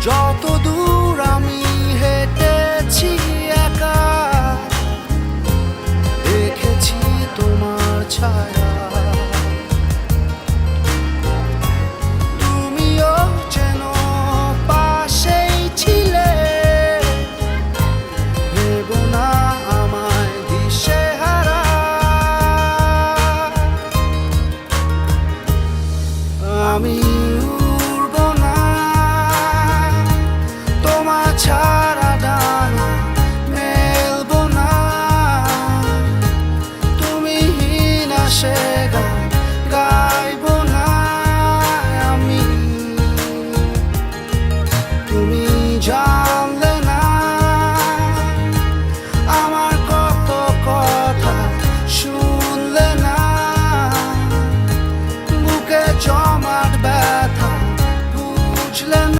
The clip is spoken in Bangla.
যত দূর আমি হেঁটেছি একা, দেখেছি তোমার ছায়া। তুমিও যেন পাশেই ছিলে, ভেবো না আমায় দিশেহারা। আমি উড়বো না তোমার ছাড়া, ডানা মেলবো না। তুমি হীন সে গান গাইবো না আমি। তুমি